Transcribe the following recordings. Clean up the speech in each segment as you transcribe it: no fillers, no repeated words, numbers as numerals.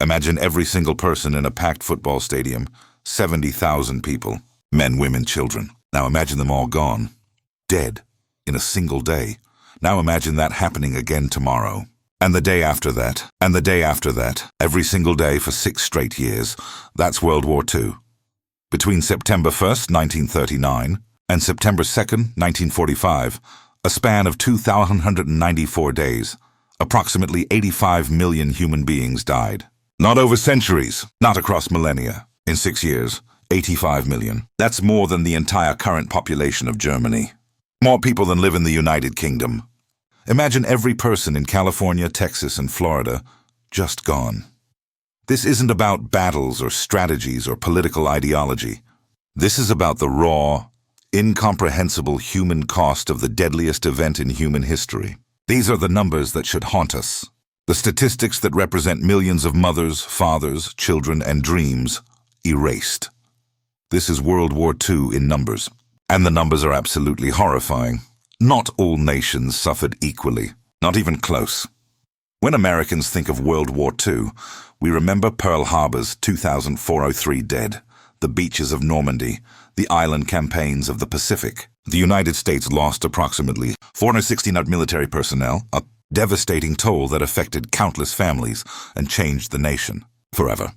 Imagine every single person in a packed football stadium, 70,000 people, men, women, children. Now imagine them all gone, dead, in a single day. Now imagine that happening again tomorrow. And the day after that, and the day after that, every single day for 6 straight years. That's World War II. Between September 1st, 1939, and September 2nd, 1945, a span of 2,194 days, approximately 85 million human beings died. Not over centuries, not across millennia. In 6 years, 85 million. That's more than the entire current population of Germany. More people than live in the United Kingdom. Imagine every person in California, Texas, and Florida just gone. This isn't about battles or strategies or political ideology. This is about the raw, incomprehensible human cost of the deadliest event in human history. These are the numbers that should haunt us. The statistics that represent millions of mothers, fathers, children, and dreams erased. This is World War II in numbers. And the numbers are absolutely horrifying. Not all nations suffered equally, not even close. When Americans think of World War II, we remember Pearl Harbor's 2,403 dead, the beaches of Normandy, the island campaigns of the Pacific. The United States lost approximately 469 military personnel, a devastating toll that affected countless families and changed the nation forever.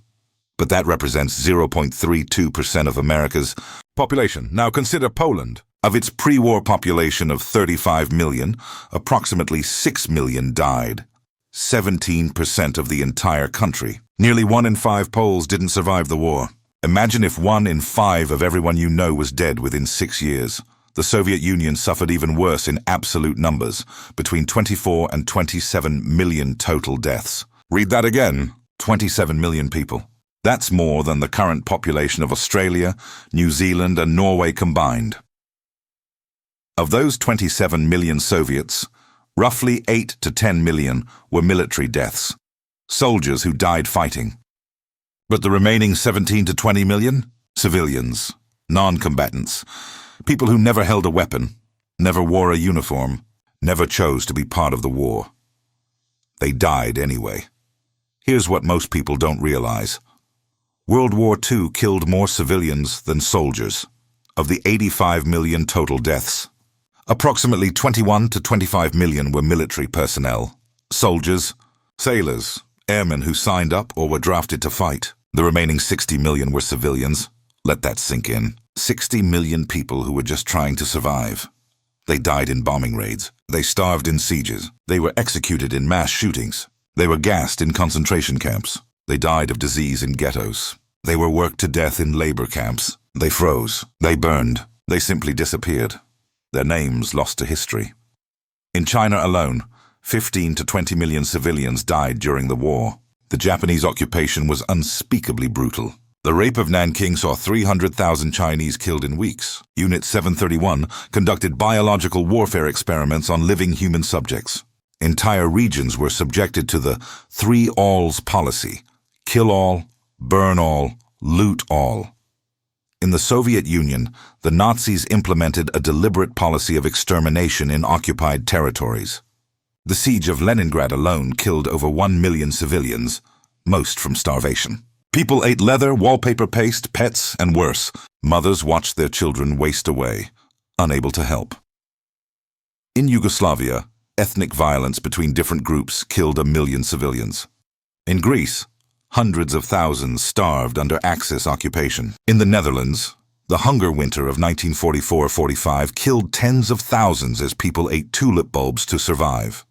But that represents 0.32% of America's population. Now consider Poland. Of its pre-war population of 35 million, approximately 6 million died. 17% of the entire country. Nearly 1 in 5 Poles didn't survive the war. Imagine if 1 in 5 of everyone you know was dead within 6 years. The Soviet Union suffered even worse in absolute numbers, between 24 and 27 million total deaths. Read that again, 27 million people. That's more than the current population of Australia, New Zealand, and Norway combined. Of those 27 million Soviets, roughly 8 to 10 million were military deaths, soldiers who died fighting. But the remaining 17 to 20 million? Civilians, non-combatants, people who never held a weapon, never wore a uniform, never chose to be part of the war. They died anyway. Here's what most people don't realize. World War II killed more civilians than soldiers. Of the 85 million total deaths, approximately 21 to 25 million were military personnel, soldiers, sailors, airmen who signed up or were drafted to fight. The remaining 60 million were civilians. Let that sink in. 60 million people who were just trying to survive. They died in bombing raids. They starved in sieges. They were executed in mass shootings. They were gassed in concentration camps. They died of disease in ghettos. They were worked to death in labor camps. They froze. They burned. They simply disappeared. Their names lost to history. In China alone, 15 to 20 million civilians died during the war. The Japanese occupation was unspeakably brutal. The rape of Nanking saw 300,000 Chinese killed in weeks. Unit 731 conducted biological warfare experiments on living human subjects. Entire regions were subjected to the 3 alls policy: kill all, burn all, loot all. In the Soviet Union, the Nazis implemented a deliberate policy of extermination in occupied territories. The siege of Leningrad alone killed over 1 million civilians, most from starvation. People ate leather, wallpaper paste, pets, and worse. Mothers watched their children waste away, unable to help. In Yugoslavia, ethnic violence between different groups killed 1 million civilians. In Greece, hundreds of thousands starved under Axis occupation. In the Netherlands, the hunger winter of 1944-45 killed tens of thousands as people ate tulip bulbs to survive.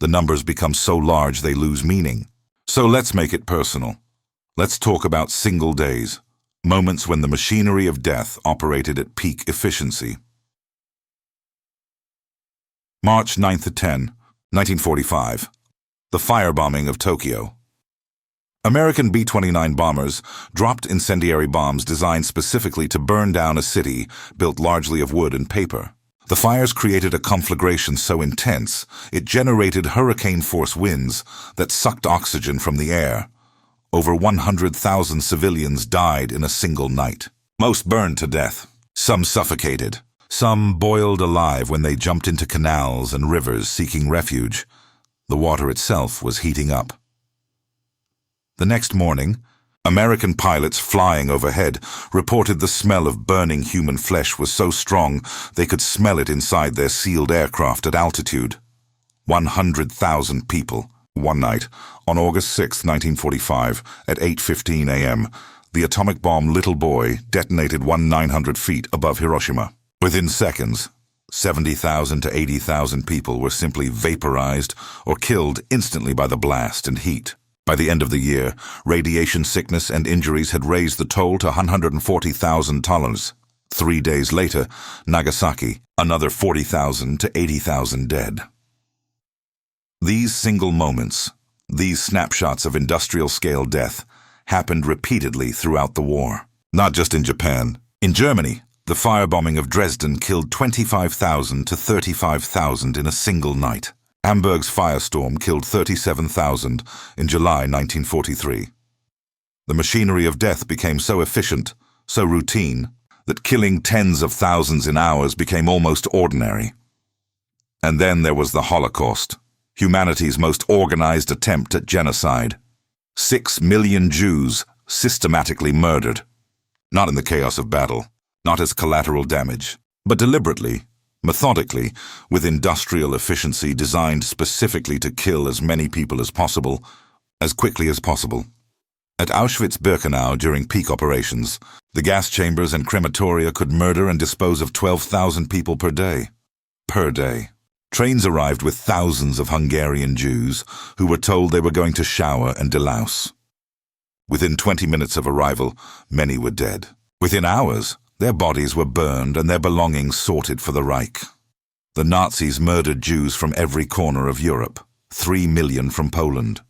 The numbers become so large they lose meaning. So let's make it personal. Let's talk about single days, moments when the machinery of death operated at peak efficiency. March 9 to 10, 1945. The firebombing of Tokyo. American B-29 bombers dropped incendiary bombs designed specifically to burn down a city built largely of wood and paper. The fires created a conflagration so intense it generated hurricane-force winds that sucked oxygen from the air. Over 100,000 civilians died in a single night. Most burned to death. Some suffocated. Some boiled alive when they jumped into canals and rivers seeking refuge. The water itself was heating up. The next morning, American pilots flying overhead reported the smell of burning human flesh was so strong they could smell it inside their sealed aircraft at altitude. 100,000 people. One night, on August 6, 1945, at 8:15 a.m., the atomic bomb Little Boy detonated 1,900 feet above Hiroshima. Within seconds, 70,000 to 80,000 people were simply vaporized or killed instantly by the blast and heat. By the end of the year, radiation sickness and injuries had raised the toll to $140,000. 3 days later, Nagasaki, another 40,000 to 80,000 dead. These single moments, these snapshots of industrial-scale death, happened repeatedly throughout the war. Not just in Japan. In Germany, the firebombing of Dresden killed 25,000 to 35,000 in a single night. Hamburg's firestorm killed 37,000 in July 1943. The machinery of death became so efficient, so routine, that killing tens of thousands in hours became almost ordinary. And then there was the Holocaust, humanity's most organized attempt at genocide. 6 million Jews systematically murdered. Not in the chaos of battle, not as collateral damage, but deliberately, methodically, with industrial efficiency designed specifically to kill as many people as possible, as quickly as possible. At Auschwitz-Birkenau during peak operations, the gas chambers and crematoria could murder and dispose of 12,000 people per day. Per day. Trains arrived with thousands of Hungarian Jews who were told they were going to shower and delouse. Within 20 minutes of arrival, many were dead. Within hours, their bodies were burned and their belongings sorted for the Reich. The Nazis murdered Jews from every corner of Europe, 3 million from Poland,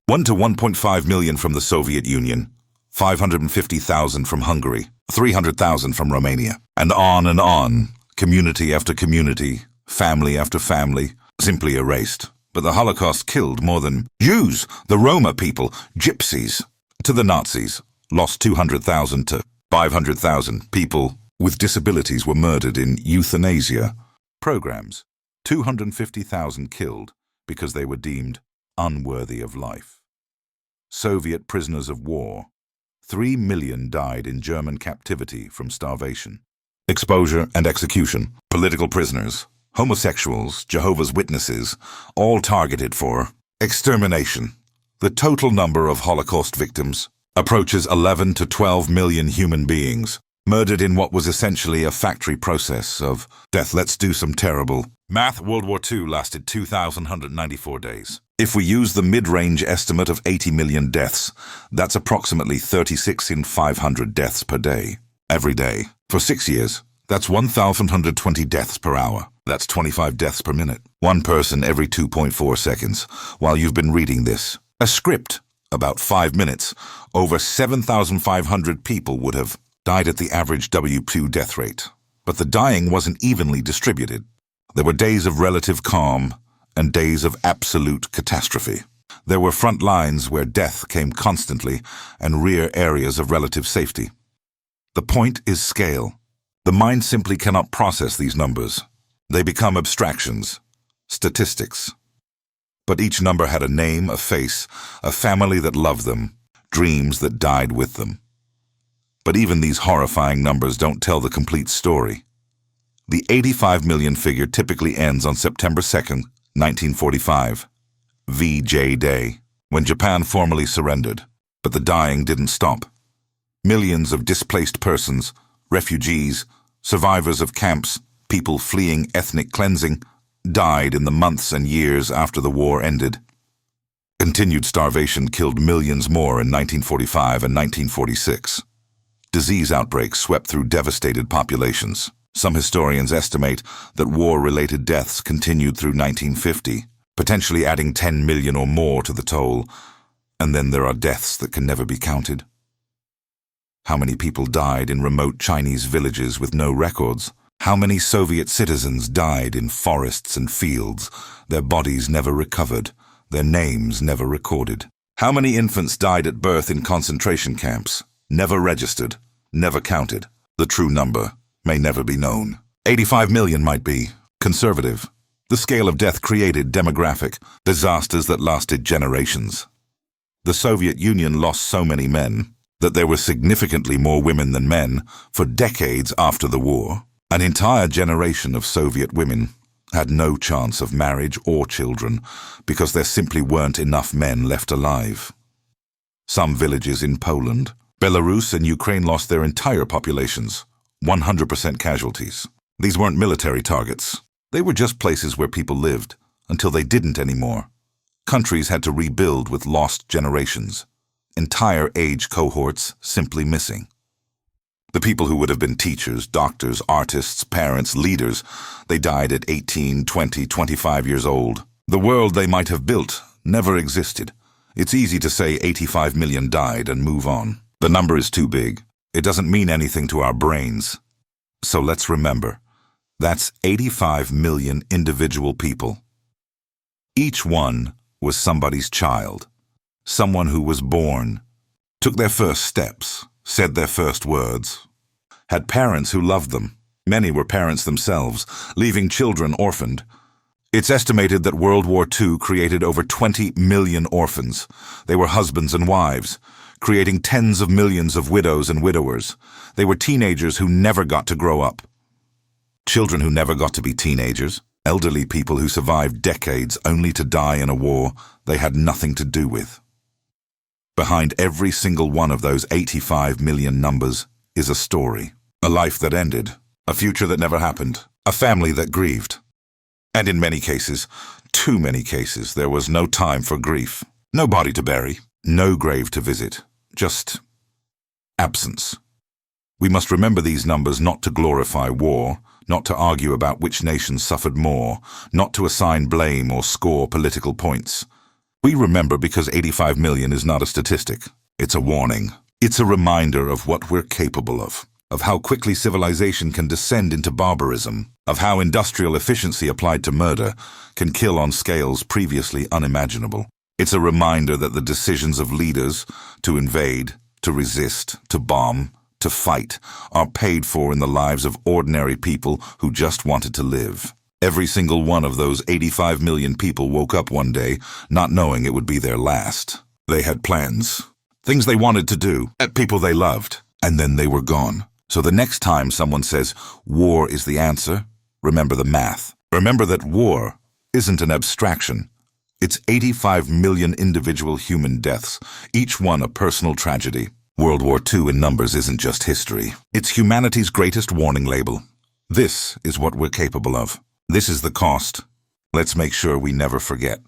1 to 1.5 million from the Soviet Union, 550,000 from Hungary, 300,000 from Romania, and on, community after community, family after family, simply erased. But the Holocaust killed more than Jews, the Roma people, gypsies. To the Nazis, lost 200,000 to 500,000 people with disabilities were murdered in euthanasia programs. 250,000 killed because they were deemed unworthy of life. Soviet prisoners of war. 3 million died in German captivity from starvation. Exposure and execution. Political prisoners, homosexuals, Jehovah's Witnesses, all targeted for extermination. The total number of Holocaust victims approaches 11 to 12 million human beings, murdered in what was essentially a factory process of death. Let's do some terrible math. World War II lasted 2,194 days. If we use the mid-range estimate of 80 million deaths, that's approximately 36 in 500 deaths per day. Every day. For 6 years, that's 1,120 deaths per hour. That's 25 deaths per minute. One person every 2.4 seconds. While you've been reading this, a script, about 5 minutes, over 7,500 people would have died at the average W2 death rate. But the dying wasn't evenly distributed. There were days of relative calm and days of absolute catastrophe. There were front lines where death came constantly and rear areas of relative safety. The point is scale. The mind simply cannot process these numbers. They become abstractions, statistics. But each number had a name, a face, a family that loved them, dreams that died with them. But even these horrifying numbers don't tell the complete story. The 85 million figure typically ends on September 2nd, 1945, VJ Day, when Japan formally surrendered. But the dying didn't stop. Millions of displaced persons, refugees, survivors of camps, people fleeing ethnic cleansing, died in the months and years after the war ended. Continued starvation killed millions more in 1945 and 1946. Disease outbreaks swept through devastated populations. Some historians estimate that war-related deaths continued through 1950, potentially adding 10 million or more to the toll. And then there are deaths that can never be counted. How many people died in remote Chinese villages with no records? How many Soviet citizens died in forests and fields, their bodies never recovered, their names never recorded? How many infants died at birth in concentration camps, never registered, never counted? The true number may never be known. 85 million might be conservative. The scale of death created demographic disasters that lasted generations. The Soviet Union lost so many men that there were significantly more women than men for decades after the war. An entire generation of Soviet women had no chance of marriage or children because there simply weren't enough men left alive. Some villages in Poland, Belarus, and Ukraine lost their entire populations, 100% casualties. These weren't military targets. They were just places where people lived until they didn't anymore. Countries had to rebuild with lost generations, entire age cohorts simply missing. The people who would have been teachers, doctors, artists, parents, leaders, they died at 18, 20, 25 years old. The world they might have built never existed. It's easy to say 85 million died and move on. The number is too big. It doesn't mean anything to our brains. So let's remember, that's 85 million individual people. Each one was somebody's child, someone who was born, took their first steps, said their first words, had parents who loved them. Many were parents themselves, leaving children orphaned. It's estimated that World War II created over 20 million orphans. They were husbands and wives, creating tens of millions of widows and widowers. They were teenagers who never got to grow up. Children who never got to be teenagers. Elderly people who survived decades only to die in a war they had nothing to do with. Behind every single one of those 85 million numbers is a story. A life that ended, a future that never happened, a family that grieved. And in many cases, too many cases, there was no time for grief. No body to bury, no grave to visit, just absence. We must remember these numbers not to glorify war, not to argue about which nations suffered more, not to assign blame or score political points. We remember because 85 million is not a statistic. It's a warning. It's a reminder of what we're capable of how quickly civilization can descend into barbarism, of how industrial efficiency applied to murder can kill on scales previously unimaginable. It's a reminder that the decisions of leaders to invade, to resist, to bomb, to fight are paid for in the lives of ordinary people who just wanted to live. Every single one of those 85 million people woke up one day not knowing it would be their last. They had plans, things they wanted to do, people they loved, and then they were gone. So the next time someone says war is the answer, remember the math. Remember that war isn't an abstraction. It's 85 million individual human deaths, each one a personal tragedy. World War II in numbers isn't just history. It's humanity's greatest warning label. This is what we're capable of. This is the cost. Let's make sure we never forget.